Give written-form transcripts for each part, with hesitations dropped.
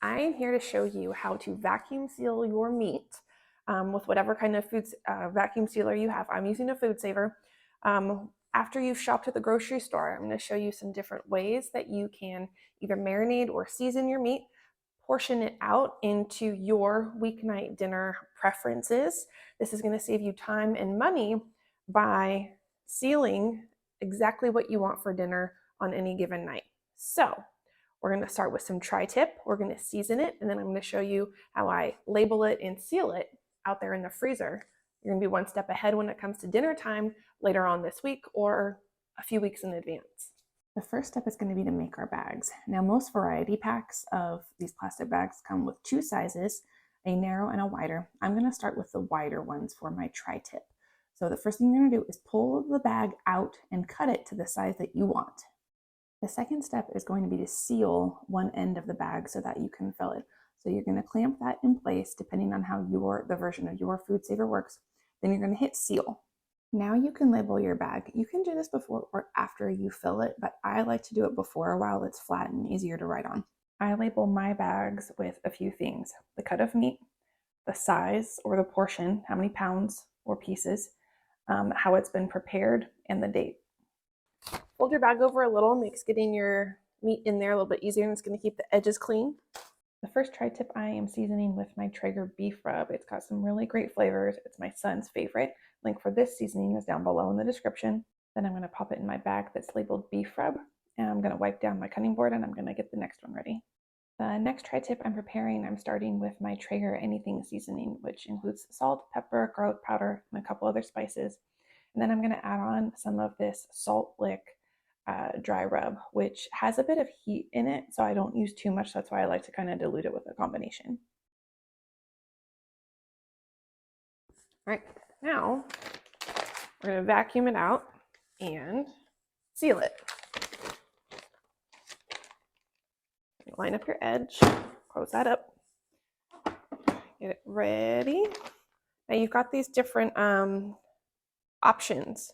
I am here to show you how to vacuum seal your meat with whatever kind of vacuum sealer you have. I'm using a food saver. After you've shopped at the grocery store, I'm going to show you some different ways that you can either marinate or season your meat, portion it out into your weeknight dinner preferences. This is going to save you time and money by sealing exactly what you want for dinner on any given night. So we're going to start with some tri-tip. We're going to season it, and then I'm going to show you how I label it and seal it out there in the freezer. You're going to be one step ahead when it comes to dinner time later on this week or a few weeks in advance. The first step is going to be to make our bags. Now, most variety packs of these plastic bags come with two sizes, a narrow and a wider. I'm going to start with the wider ones for my tri-tip. So the first thing you're going to do is pull the bag out and cut it to the size that you want. The second step is going to be to seal one end of the bag so that you can fill it. So you're going to clamp that in place depending on how the version of your food saver works. Then you're going to hit seal. Now you can label your bag. You can do this before or after you fill it, but I like to do it before while it's flat and easier to write on. I label my bags with a few things: the cut of meat, the size or the portion, how many pounds or pieces, how it's been prepared, and the date. Fold your bag over a little, makes getting your meat in there a little bit easier, and it's going to keep the edges clean. The first tri-tip I am seasoning with my Traeger beef rub. It's got some really great flavors. It's my son's favorite. Link for this seasoning is down below in the description. Then I'm going to pop it in my bag that's labeled beef rub, and I'm going to wipe down my cutting board, and I'm going to get the next one ready. The next tri-tip I'm starting with my Traeger anything seasoning, which includes salt, pepper, garlic powder, and a couple other spices. And then I'm going to add on some of this salt lick dry rub, which has a bit of heat in it, so I don't use too much. That's why I like to kind of dilute it with a combination. All right, now we're going to vacuum it out and seal it. Line up your edge, close that up, get it ready. Now you've got these different options.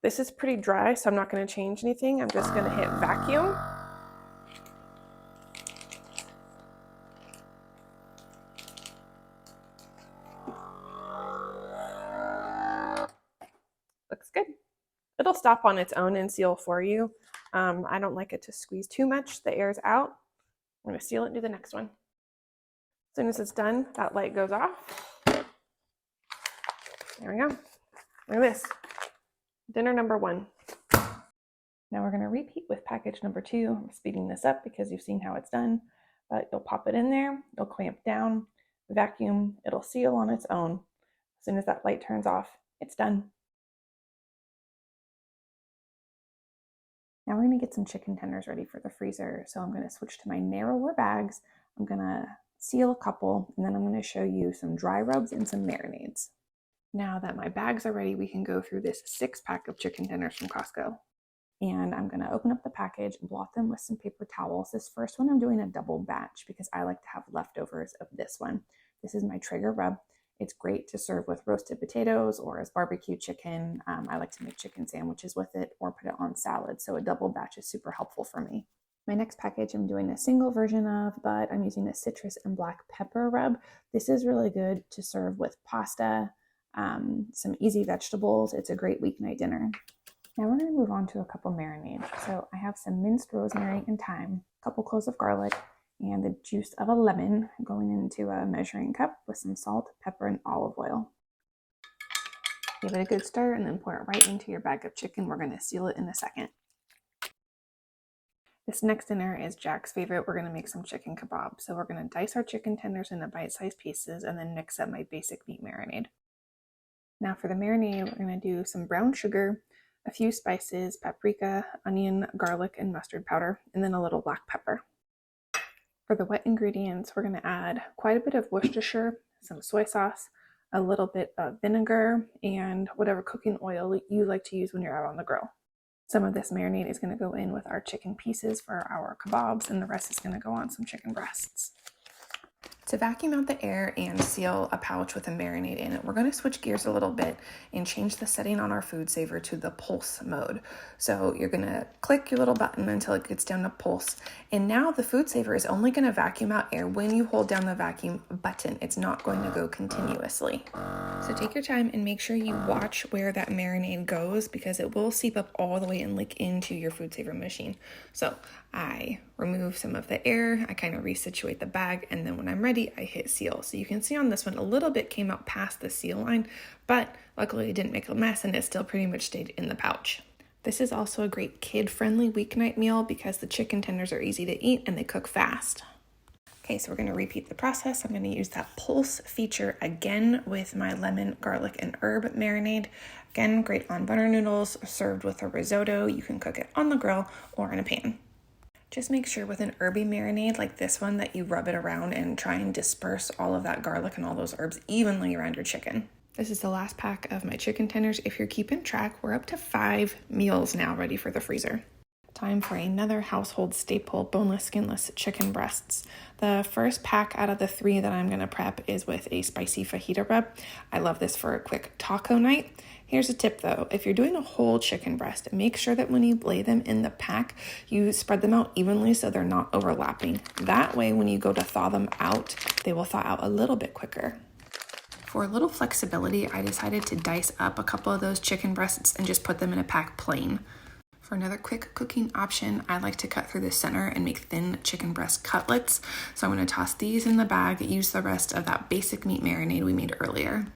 This is pretty dry, so I'm not going to change anything. I'm just going to hit vacuum. Looks good. It'll stop on its own and seal for you. I don't like it to squeeze too much. The air's out. I'm going to seal it and do the next one. As soon as it's done, that light goes off. There we go. Look at this. Dinner number 1. Now we're going to repeat with package number 2. I'm speeding this up because you've seen how it's done, but you'll pop it in there, you'll clamp down, vacuum, it'll seal on its own. As soon as that light turns off, it's done. Now we're going to get some chicken tenders ready for the freezer. So I'm going to switch to my narrower bags. I'm going to seal a couple, and then I'm going to show you some dry rubs and some marinades. Now that my bags are ready, we can go through this 6-pack of chicken tenders from Costco. And I'm going to open up the package and blot them with some paper towels. This first one I'm doing a double batch because I like to have leftovers of this one. This is my Traeger rub. It's great to serve with roasted potatoes or as barbecue chicken. I like to make chicken sandwiches with it or put it on salad. So a double batch is super helpful for me. My next package I'm doing a single version of, but I'm using a citrus and black pepper rub. This is really good to serve with pasta, some easy vegetables. It's a great weeknight dinner. Now we're going to move on to a couple marinades. So I have some minced rosemary and thyme, a couple cloves of garlic, and the juice of a lemon going into a measuring cup with some salt, pepper, and olive oil. Give it a good stir and then pour it right into your bag of chicken. We're going to seal it in a second. This next dinner is Jack's favorite. We're going to make some chicken kebab. So we're going to dice our chicken tenders into bite-sized pieces and then mix up my basic meat marinade. Now for the marinade, we're going to do some brown sugar, a few spices, paprika, onion, garlic, and mustard powder, and then a little black pepper. For the wet ingredients, we're going to add quite a bit of Worcestershire, some soy sauce, a little bit of vinegar, and whatever cooking oil you like to use when you're out on the grill. Some of this marinade is going to go in with our chicken pieces for our kebabs, and the rest is going to go on some chicken breasts. To vacuum out the air and seal a pouch with a marinade in it, we're going to switch gears a little bit and change the setting on our food saver to the pulse mode. So you're going to click your little button until it gets down to pulse. And now the food saver is only going to vacuum out air when you hold down the vacuum button. It's not going to go continuously. So take your time and make sure you watch where that marinade goes, because it will seep up all the way and leak into your food saver machine. So I remove some of the air, I kind of resituate the bag, and then when I'm ready, I hit seal. So you can see on this one, a little bit came out past the seal line, but luckily it didn't make a mess and it still pretty much stayed in the pouch. This is also a great kid-friendly weeknight meal because the chicken tenders are easy to eat and they cook fast. Okay, so we're going to repeat the process. I'm going to use that pulse feature again with my lemon, garlic, and herb marinade. Again, great on butter noodles, served with a risotto. You can cook it on the grill or in a pan. Just make sure with an herby marinade like this one that you rub it around and try and disperse all of that garlic and all those herbs evenly around your chicken. This is the last pack of my chicken tenders. If you're keeping track, we're up to 5 meals now ready for the freezer. Time for another household staple, boneless, skinless chicken breasts. The first pack out of the 3 that I'm going to prep is with a spicy fajita rub. I love this for a quick taco night. Here's a tip though, if you're doing a whole chicken breast, make sure that when you lay them in the pack, you spread them out evenly so they're not overlapping. That way, when you go to thaw them out, they will thaw out a little bit quicker. For a little flexibility, I decided to dice up a couple of those chicken breasts and just put them in a pack plain. For another quick cooking option, I like to cut through the center and make thin chicken breast cutlets. So I'm going to toss these in the bag, use the rest of that basic meat marinade we made earlier.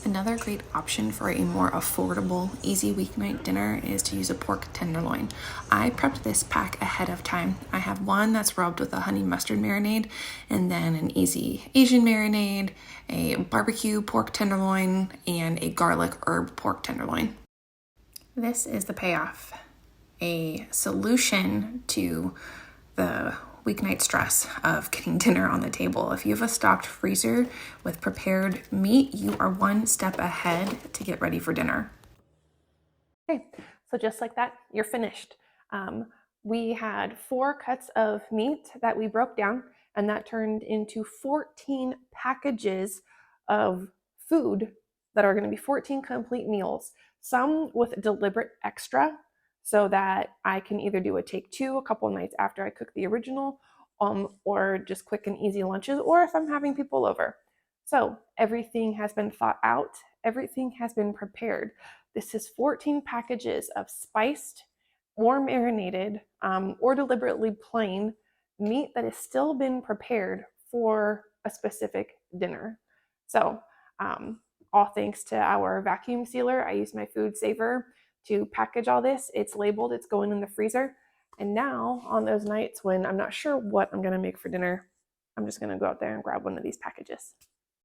Another great option for a more affordable, easy weeknight dinner is to use a pork tenderloin. I prepped this pack ahead of time. I have one that's rubbed with a honey mustard marinade, and then an easy Asian marinade, a barbecue pork tenderloin, and a garlic herb pork tenderloin. This is the payoff. A solution to the weeknight stress of getting dinner on the table. If you have a stocked freezer with prepared meat, you are one step ahead to get ready for dinner. Okay, so just like that, you're finished. We had 4 cuts of meat that we broke down, and that turned into 14 packages of food that are going to be 14 complete meals, some with deliberate extra, so that I can either do a take 2 a couple nights after I cook the original, or just quick and easy lunches, or if I'm having people over. So everything has been thought out, everything has been prepared. This is 14 packages of spiced or marinated or deliberately plain meat that has still been prepared for a specific dinner. So all thanks to our vacuum sealer, I used my food saver to package all this. It's labeled, it's going in the freezer. And now on those nights when I'm not sure what I'm going to make for dinner, I'm just going to go out there and grab one of these packages.